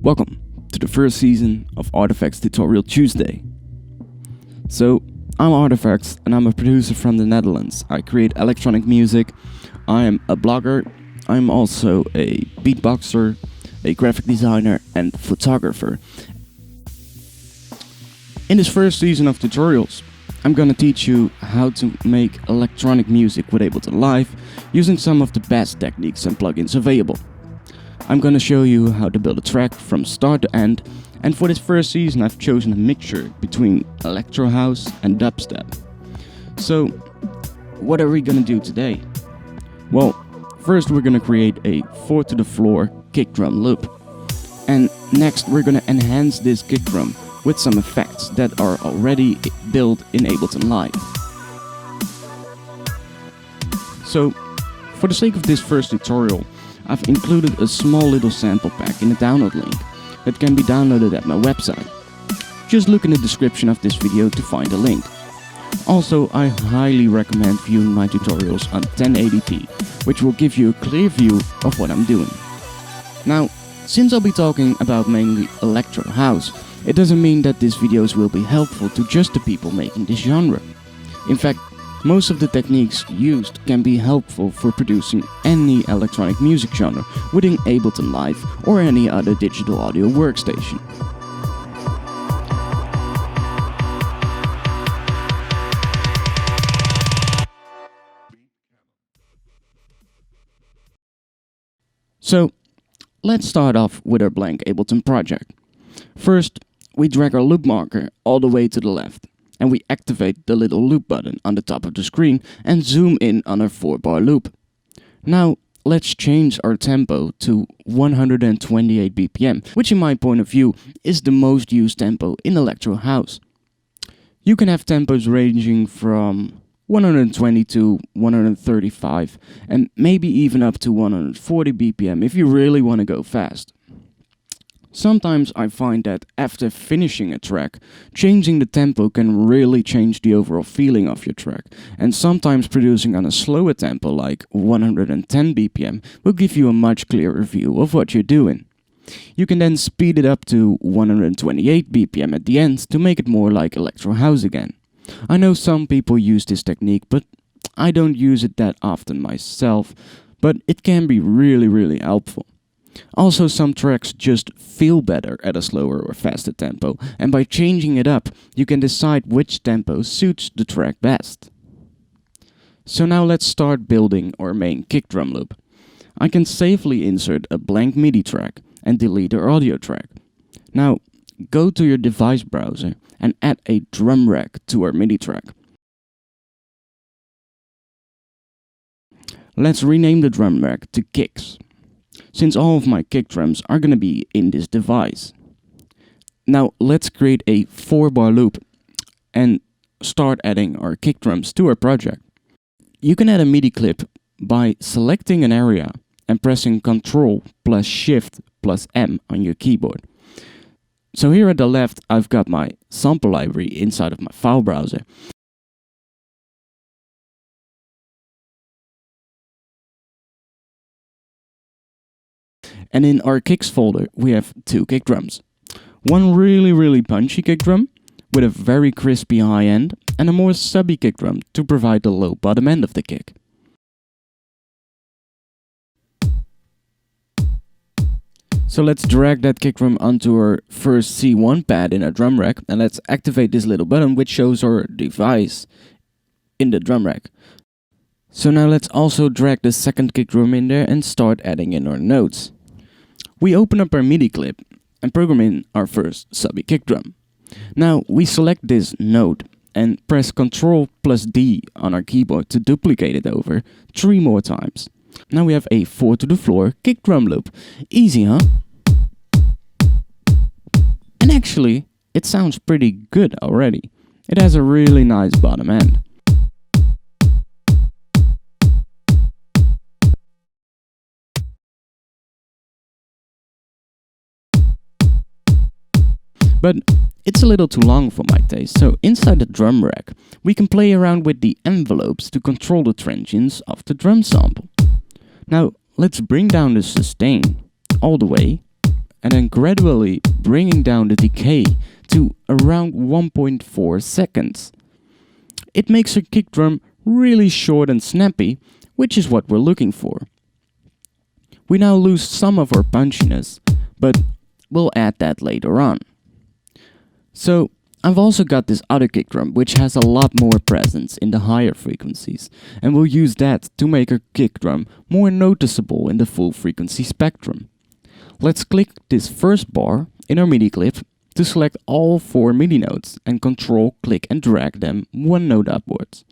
Welcome to the first season of ARTFX Tutorial Tuesday. So, I'm ARTFX and I'm a producer from the Netherlands. I create electronic music, I am a blogger, I'm also a beatboxer, a graphic designer and photographer. In this first season of tutorials, I'm gonna teach you how to make electronic music with Ableton Live using some of the best techniques and plugins available. I'm gonna show you how to build a track from start to end, and for this first season I've chosen a mixture between electro house and dubstep. So, what are we gonna do today? Well, first we're gonna create a 4 to the floor kick drum loop. And next we're gonna enhance this kick drum with some effects that are already built in Ableton Live. So, for the sake of this first tutorial, I've included a small little sample pack in the download link that can be downloaded at my website. Just look in the description of this video to find the link. Also, I highly recommend viewing my tutorials on 1080p, which will give you a clear view of what I'm doing. Now, since I'll be talking about mainly electro house, it doesn't mean that these videos will be helpful to just the people making this genre. In fact, most of the techniques used can be helpful for producing any electronic music genre within Ableton Live or any other digital audio workstation. So, let's start off with our blank Ableton project. First, we drag our loop marker all the way to the left, and we activate the little loop button on the top of the screen and zoom in on our 4-bar loop. Now, let's change our tempo to 128 BPM, which in my point of view is the most used tempo in electro house. You can have tempos ranging from 120 to 135 and maybe even up to 140 BPM if you really want to go fast. Sometimes I find that after finishing a track, changing the tempo can really change the overall feeling of your track, and sometimes producing on a slower tempo like 110 BPM will give you a much clearer view of what you're doing. You can then speed it up to 128 BPM at the end to make it more like electro house again. I know some people use this technique, but I don't use it that often myself, but it can be really helpful. Also, some tracks just feel better at a slower or faster tempo, and by changing it up, you can decide which tempo suits the track best. So now let's start building our main kick drum loop. I can safely insert a blank MIDI track and delete our audio track. Now, go to your device browser and add a drum rack to our MIDI track. Let's rename the drum rack to kicks, since all of my kick drums are gonna be in this device. Now let's create a 4-bar loop and start adding our kick drums to our project. You can add a MIDI clip by selecting an area and pressing Ctrl plus Shift plus M on your keyboard. So here at the left I've got my sample library inside of my file browser. And in our kicks folder, we have 2 kick drums. One really punchy kick drum with a very crispy high end, and a more subby kick drum to provide the low bottom end of the kick. So let's drag that kick drum onto our first C1 pad in our drum rack, and let's activate this little button which shows our device in the drum rack. So now let's also drag the second kick drum in there and start adding in our notes. We open up our MIDI clip and program in our first subby kick drum. Now we select this note and press Ctrl plus D on our keyboard to duplicate it over 3 more times. Now we have a 4 to the floor kick drum loop. Easy, huh? And actually, it sounds pretty good already. It has a really nice bottom end. But it's a little too long for my taste, so inside the drum rack, we can play around with the envelopes to control the transience of the drum sample. Now, let's bring down the sustain all the way and then gradually bringing down the decay to around 1.4 seconds. It makes our kick drum really short and snappy, which is what we're looking for. We now lose some of our punchiness, but we'll add that later on. So I've also got this other kick drum which has a lot more presence in the higher frequencies, and we'll use that to make our kick drum more noticeable in the full frequency spectrum. Let's click this first bar in our MIDI clip to select all 4 MIDI notes and control, click and drag them one note upwards.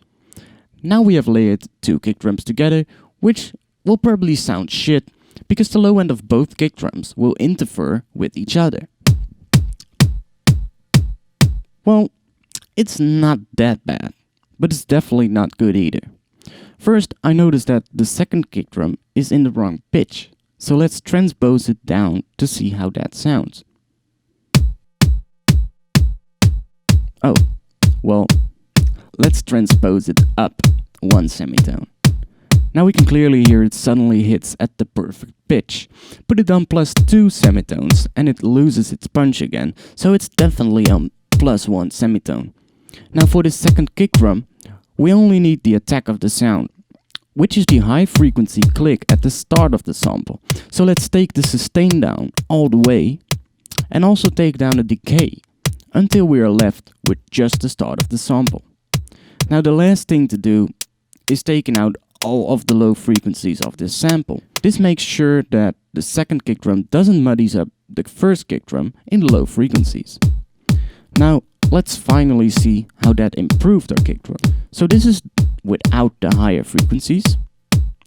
Now we have layered 2 kick drums together, which will probably sound shit because the low end of both kick drums will interfere with each other. Well, it's not that bad, but it's definitely not good either. First, I noticed that the second kick drum is in the wrong pitch, so let's transpose it down to see how that sounds. Oh, well, let's transpose it up 1 semitone. Now we can clearly hear it suddenly hits at the perfect pitch. Put it on +2 semitones and it loses its punch again, so it's definitely on +1 semitone. Now for the second kick drum, we only need the attack of the sound, which is the high frequency click at the start of the sample. So let's take the sustain down all the way and also take down the decay until we are left with just the start of the sample. Now the last thing to do is taking out all of the low frequencies of this sample. This makes sure that the second kick drum doesn't muddies up the first kick drum in the low frequencies. Now let's finally see how that improved our kick drum. So this is without the higher frequencies,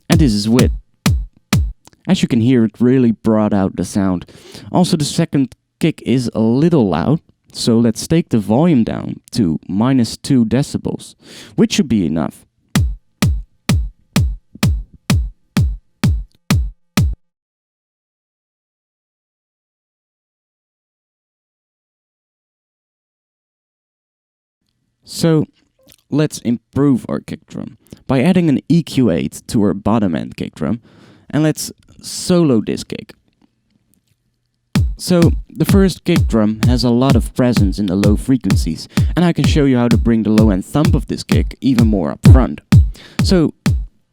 and this is with. As you can hear, it really brought out the sound. Also the second kick is a little loud, so let's take the volume down to -2 decibels, which should be enough. So let's improve our kick drum by adding an EQ8 to our bottom end kick drum, and let's solo this kick. So the first kick drum has a lot of presence in the low frequencies, and I can show you how to bring the low end thump of this kick even more up front. So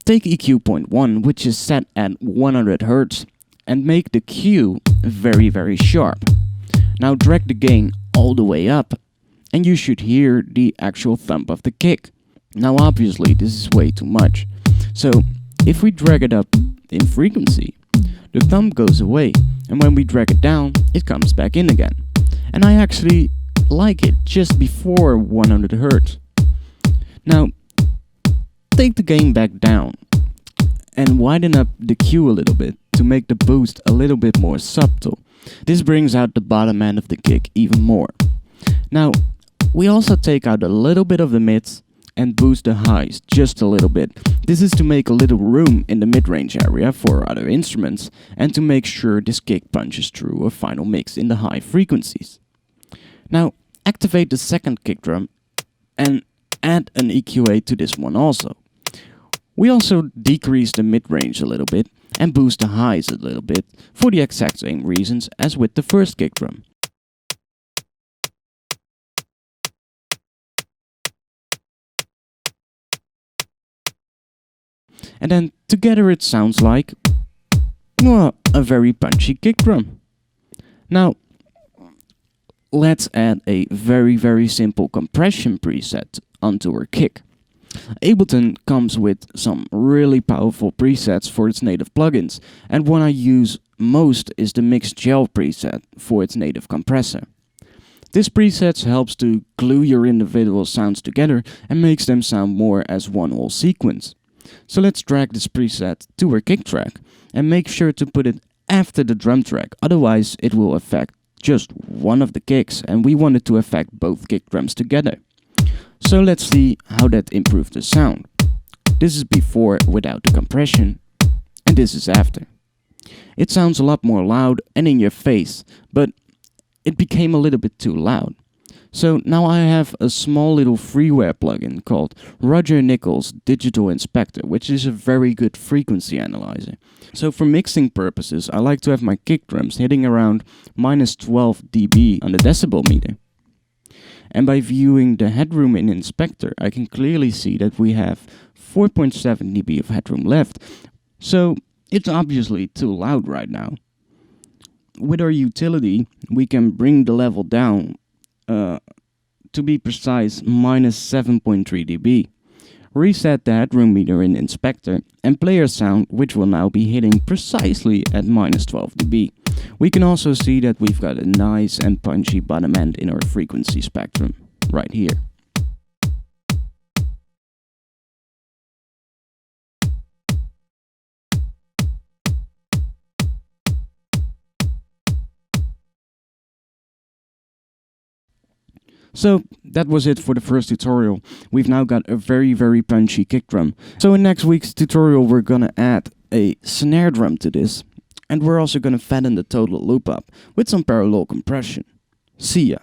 take EQ.1, which is set at 100 Hz, and make the Q very sharp. Now drag the gain all the way up, and you should hear the actual thump of the kick. Now obviously this is way too much, so if we drag it up in frequency, the thump goes away, and when we drag it down, it comes back in again. And I actually like it just before 100 Hz. Now take the gain back down and widen up the Q a little bit to make the boost a little bit more subtle. This brings out the bottom end of the kick even more. Now we also take out a little bit of the mids and boost the highs just a little bit. This is to make a little room in the mid-range area for other instruments and to make sure this kick punches through a final mix in the high frequencies. Now activate the second kick drum and add an EQ8 to this one also. We also decrease the mid-range a little bit and boost the highs a little bit for the exact same reasons as with the first kick drum. And then together it sounds like, well, a very punchy kick drum. Now let's add a very simple compression preset onto our kick. Ableton comes with some really powerful presets for its native plugins, and one I use most is the Mix Gel preset for its native compressor. This preset helps to glue your individual sounds together and makes them sound more as one whole sequence. So let's drag this preset to our kick track and make sure to put it after the drum track, otherwise it will affect just one of the kicks and we want it to affect both kick drums together. So let's see how that improved the sound. This is before without the compression, and this is after. It sounds a lot more loud and in your face, but it became a little bit too loud. So now I have a small little freeware plugin called Roger Nichols Digital Inspector, which is a very good frequency analyzer. So for mixing purposes, I like to have my kick drums hitting around minus 12 dB on the decibel meter. And by viewing the headroom in Inspector, I can clearly see that we have 4.7 dB of headroom left. So it's obviously too loud right now. With our utility, we can bring the level down, to be precise, minus 7.3 dB. Reset the headroom meter in Inspector and play our sound, which will now be hitting precisely at minus 12 dB. We can also see that we've got a nice and punchy bottom end in our frequency spectrum, right here. So that was it for the first tutorial. We've now got a very punchy kick drum. So in next week's tutorial we're gonna add a snare drum to this, and we're also gonna fatten the total loop up with some parallel compression. See ya!